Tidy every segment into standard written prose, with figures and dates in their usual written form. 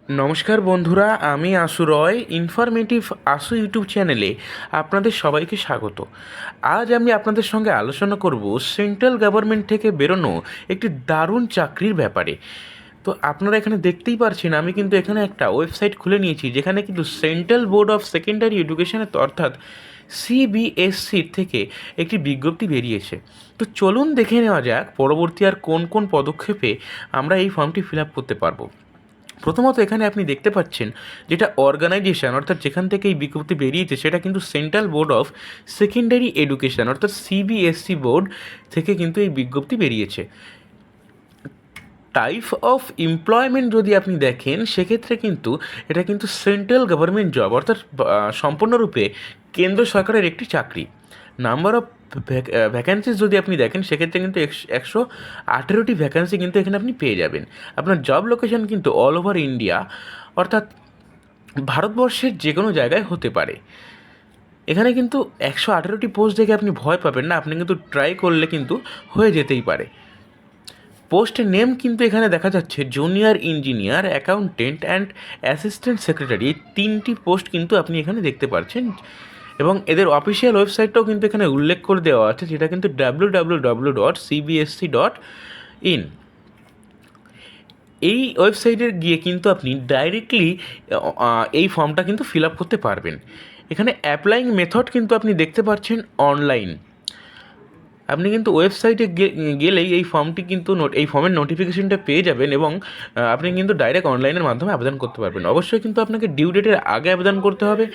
নমস্কার বন্ধুরা, আমি আশু রয়। ইনফরমেটিভ আশু ইউটিউব চ্যানেলে আপনাদের সবাইকে স্বাগত। আজ আমি আপনাদের সঙ্গে আলোচনা করব সেন্ট্রাল গভর্নমেন্ট থেকে বেরোনো একটি দারুণ চাকরির ব্যাপারে। তো আপনারা এখানে দেখতেই পারছেন, আমি কিন্তু এখানে একটা ওয়েবসাইট খুলে নিয়েছি যেখানে কিন্তু সেন্ট্রাল বোর্ড অফ সেকেন্ডারি এডুকেশনের অর্থাৎ সিবিএসসির থেকে একটি বিজ্ঞপ্তি বেরিয়েছে। তো চলুন দেখে নেওয়া যাক পরবর্তী আর কোন কোন পদক্ষেপে আমরা এই ফর্মটি ফিল আপ করতে পারবো। প্রথমত এখানে আপনি দেখতে পাচ্ছেন যেটা অর্গানাইজেশন অর্থাৎ যেখান থেকে এই বিজ্ঞপ্তি বেরিয়েছে সেটা কিন্তু central board of secondary education অর্থাৎ সিবিএসসি বোর্ড থেকে কিন্তু এই বিজ্ঞপ্তি বেরিয়েছে। টাইপ অফ এমপ্লয়মেন্ট যদি আপনি দেখেন সেক্ষেত্রে কিন্তু এটা কিন্তু সেন্ট্রাল গভর্নমেন্ট জব অর্থাৎ সম্পূর্ণরূপে কেন্দ্র সরকারের একটি চাকরি। নাম্বার অফ ভ্যাকেন্সিজ যদি আপনি দেখেন সেক্ষেত্রে কিন্তু 118টি ভ্যাকেন্সি কিন্তু এখানে আপনি পেয়ে যাবেন। আপনার জব লোকেশন কিন্তু অল ওভার ইন্ডিয়া অর্থাৎ ভারতবর্ষের যে কোনো জায়গায় হতে পারে। এখানে কিন্তু 118টি পোস্ট দেখে আপনি ভয় পাবেন না, আপনি কিন্তু ট্রাই করলে কিন্তু হয়ে যেতেই পারে। পোস্টের নেম কিন্তু এখানে দেখা যাচ্ছে junior engineer, accountant and assistant secretary. এই 3টি পোস্ট কিন্তু আপনি এখানে দেখতে পাচ্ছেন এবং এদের অফিসিয়াল ওয়েবসাইটটাও কিন্তু এখানে উল্লেখ করে দেওয়া আছে, যেটা কিন্তু www.cbsc.in। এই ওয়েবসাইটে গিয়ে কিন্তু আপনি ডাইরেক্টলি এই ফর্মটা কিন্তু ফিল আপ করতে পারবেন। এখানে অ্যাপ্লাইং মেথড কিন্তু আপনি দেখতে পাচ্ছেন অনলাইন। আপনি কিন্তু ওয়েবসাইটে গেলেই এই ফর্মটি কিন্তু এই ফর্মের নোটিফিকেশনটা পেয়ে যাবেন এবং আপনি কিন্তু ডাইরেক্ট অনলাইনের মাধ্যমে আবেদন করতে পারবেন। অবশ্যই কিন্তু আপনাকে ডিউ ডেটের আগে আবেদন করতে হবে,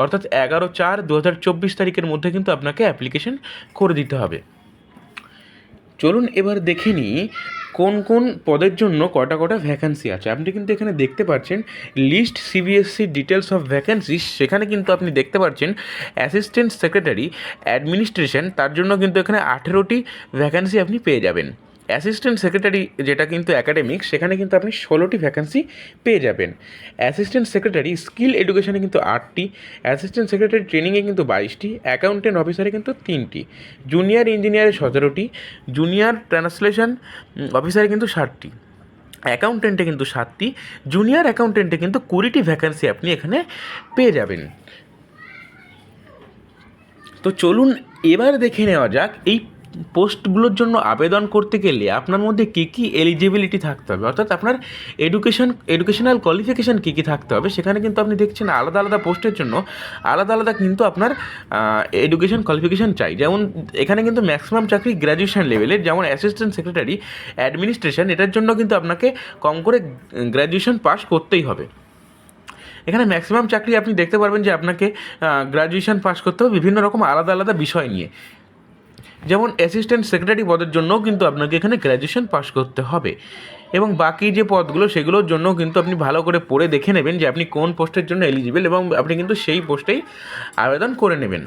অর্থাৎ 11/4/2024 তারিখের মধ্যে কিন্তু আপনাকে অ্যাপ্লিকেশন করে দিতে হবে। চলুন এবার দেখে নিই কোন কোন পদের জন্য কটা ভ্যাকেন্সি আছে। আপনি কিন্তু এখানে দেখতে পাচ্ছেন list CBSE details of vacancy. সেখানে কিন্তু আপনি দেখতে পাচ্ছেন অ্যাসিস্ট্যান্ট সেক্রেটারি অ্যাডমিনিস্ট্রেশন, তার জন্য কিন্তু এখানে 18টি ভ্যাকেন্সি আপনি পেয়ে যাবেন। অ্যাসিস্ট্যান্ট সেক্রেটারি যেটা কিন্তু একাডেমিক, সেখানে কিন্তু আপনি 16টি ভ্যাকেন্সি পেয়ে যাবেন। অ্যাসিস্ট্যান্ট সেক্রেটারি স্কিল এডুকেশনে কিন্তু 8টি, অ্যাসিস্ট্যান্ট সেক্রেটারি ট্রেনিংয়ে কিন্তু 22টি, অ্যাকাউন্টেন্ট অফিসারে কিন্তু 3টি, জুনিয়র ইঞ্জিনিয়ারে 17টি, জুনিয়র ট্রান্সলেশন অফিসারে কিন্তু 60টি, অ্যাকাউন্টেন্টে কিন্তু 7টি, জুনিয়র অ্যাকাউন্টেন্টে কিন্তু 20টি ভ্যাকেন্সি আপনি এখানে পেয়ে যাবেন। তো চলুন এবার দেখে নেওয়া যাক এই পোস্টগুলোর জন্য আবেদন করতে গেলে আপনার মধ্যে কী কী এলিজিবিলিটি থাকতে হবে, অর্থাৎ আপনার এডুকেশনাল কোয়ালিফিকেশান কী কী থাকতে হবে। সেখানে কিন্তু আপনি দেখছেন আলাদা আলাদা পোস্টের জন্য আলাদা আলাদা কিন্তু আপনার এডুকেশন কোয়ালিফিকেশান চাই। যেমন এখানে কিন্তু ম্যাক্সিমাম চাকরি গ্র্যাজুয়েশন লেভেলের, যেমন অ্যাসিস্ট্যান্ট সেক্রেটারি অ্যাডমিনিস্ট্রেশন, এটার জন্য কিন্তু আপনাকে কম করে গ্র্যাজুয়েশন পাস করতেই হবে। এখানে ম্যাক্সিমাম চাকরি আপনি দেখতে পারবেন যে আপনাকে গ্র্যাজুয়েশন পাস করতে হবে বিভিন্ন রকম আলাদা আলাদা বিষয় নিয়ে। যেমন অ্যাসিস্ট্যান্ট সেক্রেটারি পদের জন্যও কিন্তু আপনাকে এখানে গ্র্যাজুয়েশন পাস করতে হবে এবং বাকি যে পদগুলো সেগুলোর জন্য কিন্তু আপনি ভালো করে পড়ে দেখে নেবেন যে আপনি কোন পোস্টের জন্য এলিজিবল এবং আপনি কিন্তু সেই পোস্টেই আবেদন করে নেবেন।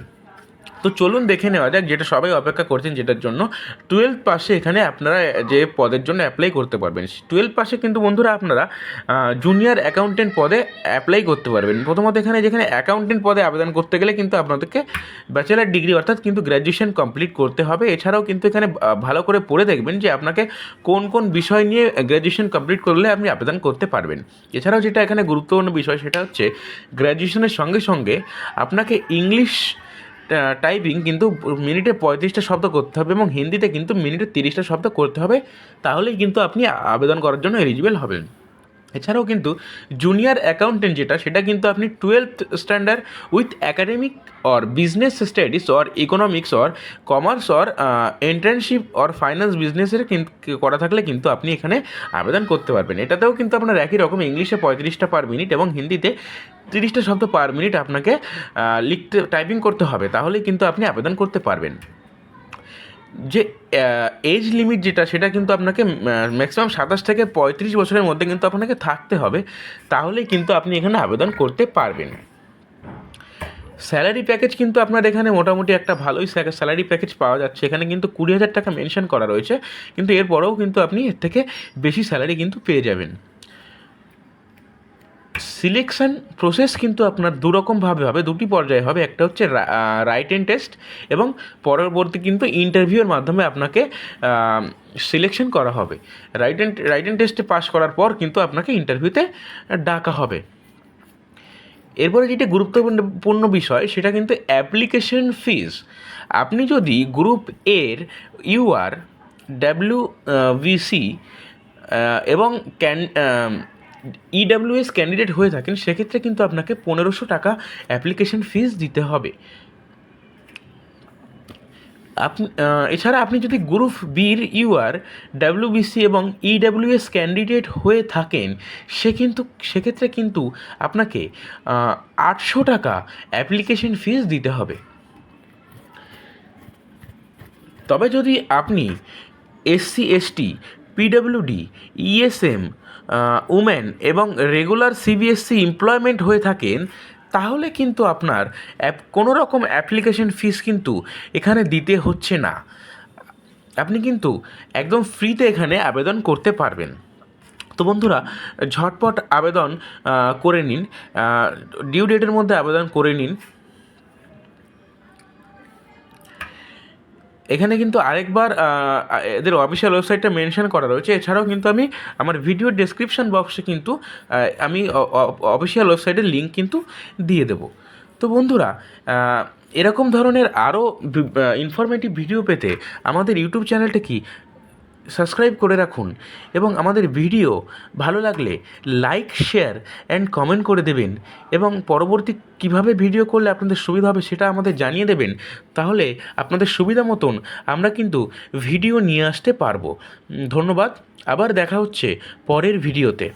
তো চলুন দেখে নেওয়া যাক যেটা সবাই অপেক্ষা করছেন, যেটার জন্য 12 পাশে এখানে আপনারা যে পদের জন্য অ্যাপ্লাই করতে পারবেন। 12 পাশে কিন্তু বন্ধুরা আপনারা জুনিয়র অ্যাকাউন্টেন্ট পদে অ্যাপ্লাই করতে পারবেন। প্রথমত যেখানে অ্যাকাউন্টেন্ট পদে আবেদন করতে গেলে কিন্তু আপনাদেরকে ব্যাচেলার ডিগ্রি অর্থাৎ কিন্তু গ্র্যাজুয়েশন কমপ্লিট করতে হবে। এছাড়াও কিন্তু এখানে ভালো করে পড়ে দেখবেন যে আপনাকে কোন কোন বিষয় নিয়ে গ্র্যাজুয়েশন কমপ্লিট করলে আপনি আবেদন করতে পারবেন। এছাড়াও যেটা এখানে গুরুত্বপূর্ণ বিষয় সেটা হচ্ছে গ্র্যাজুয়েশনের সঙ্গে সঙ্গে আপনাকে ইংলিশ টাইপিং কিন্তু মিনিটে 35টা শব্দ করতে হবে এবং হিন্দিতে কিন্তু মিনিটে 30টা শব্দ করতে হবে, তাহলেই কিন্তু আপনি আবেদন করার জন্য এলিজিবল হবেন। এছাড়াও কিন্তু জুনিয়র অ্যাকাউন্টেন্ট সেটা কিন্তু আপনি 12th standard with academic or business studies or economics or commerce or entrepreneurship or finance বিজনেসের কিন্তু করা থাকলে কিন্তু আপনি এখানে আবেদন করতে পারবেন। এটাতেও কিন্তু আপনার একই রকম ইংলিশে 35টা পার মিনিট এবং হিন্দিতে 30টা শব্দ পার মিনিট আপনাকে টাইপিং করতে হবে, তাহলেই কিন্তু আপনি আবেদন করতে পারবেন। যে এজ লিমিট সেটা কিন্তু আপনাকে ম্যাক্সিমাম 27 থেকে 35 বছরের মধ্যে কিন্তু আপনাকে থাকতে হবে, তাহলেই কিন্তু আপনি এখানে আবেদন করতে পারবেন। স্যালারি প্যাকেজ কিন্তু আপনার এখানে মোটামুটি একটা ভালোই স্যালারি প্যাকেজ পাওয়া যাচ্ছে। এখানে কিন্তু 20,000 টাকা মেনশন করা রয়েছে, কিন্তু এরপরেও কিন্তু আপনি এর থেকে বেশি স্যালারি কিন্তু পেয়ে যাবেন। সিলেকশান প্রসেস কিন্তু আপনার দুরকমভাবে হবে, দুটি পর্যায়ে হবে। একটা হচ্ছে রাইটেন টেস্ট এবং পরবর্তী কিন্তু ইন্টারভিউয়ের মাধ্যমে আপনাকে সিলেকশন করা হবে। রাইটেন টেস্টে পাস করার পর কিন্তু আপনাকে ইন্টারভিউতে ডাকা হবে। এরপরে যেটা গুরুত্বপূর্ণ বিষয় সেটা কিন্তু অ্যাপ্লিকেশন ফিজ। আপনি যদি গ্রুপ এর ইউআর ডাব্লিউবিসি এবং ইডাব্লিউএস ক্যান্ডিডেট হয়ে থাকেন, সেক্ষেত্রে কিন্তু আপনাকে 1500 টাকা অ্যাপ্লিকেশন ফিজ দিতে হবে। এছাড়া আপনি যদি গ্রুপ বির ইউআর ডাব্লিউবিসি এবং ইডাব্লিউএস ক্যান্ডিডেট হয়ে থাকেন, সেক্ষেত্রে কিন্তু আপনাকে 800 টাকা অ্যাপ্লিকেশন ফিজ দিতে হবে। তবে যদি আপনি SC ST, PWD, ESM, women এবং রেগুলার সিবিএসসি এমপ্লয়মেন্ট হয়ে থাকেন, তাহলে কিন্তু আপনার কোনো রকম অ্যাপ্লিকেশন ফিস কিন্তু এখানে দিতে হচ্ছে না। আপনি কিন্তু একদম ফ্রিতে এখানে আবেদন করতে পারবেন। তো বন্ধুরা, ঝটপট আবেদন করে নিন, ডিউ ডেটের মধ্যে আবেদন করে নিন। এখানে কিন্তু আরেকবার এদের অফিসিয়াল ওয়েবসাইটটা মেনশন করা রয়েছে। এছাড়াও কিন্তু আমি আমার ভিডিও ডেসক্রিপশন বক্সে কিন্তু আমি অফিসিয়াল ওয়েবসাইটের লিঙ্ক কিন্তু দিয়ে দেবো। তো বন্ধুরা, এরকম ধরনের আরও ইনফরমেটিভ ভিডিও পেতে আমাদের ইউটিউব চ্যানেলটা কি সাবস্ক্রাইব করে রাখুন, এবং আমাদের ভিডিও ভালো লাগলে লাইক, শেয়ার অ্যান্ড কমেন্ট করে দেবেন, এবং পরবর্তী কিভাবে ভিডিও করলে আপনাদের সুবিধা হবে সেটা আমাদের জানিয়ে দেবেন। তাহলে আপনাদের সুবিধা মতন আমরা কিন্তু ভিডিও নিয়ে আসতে পারবো। ধন্যবাদ, আবার দেখা হচ্ছে পরের ভিডিওতে।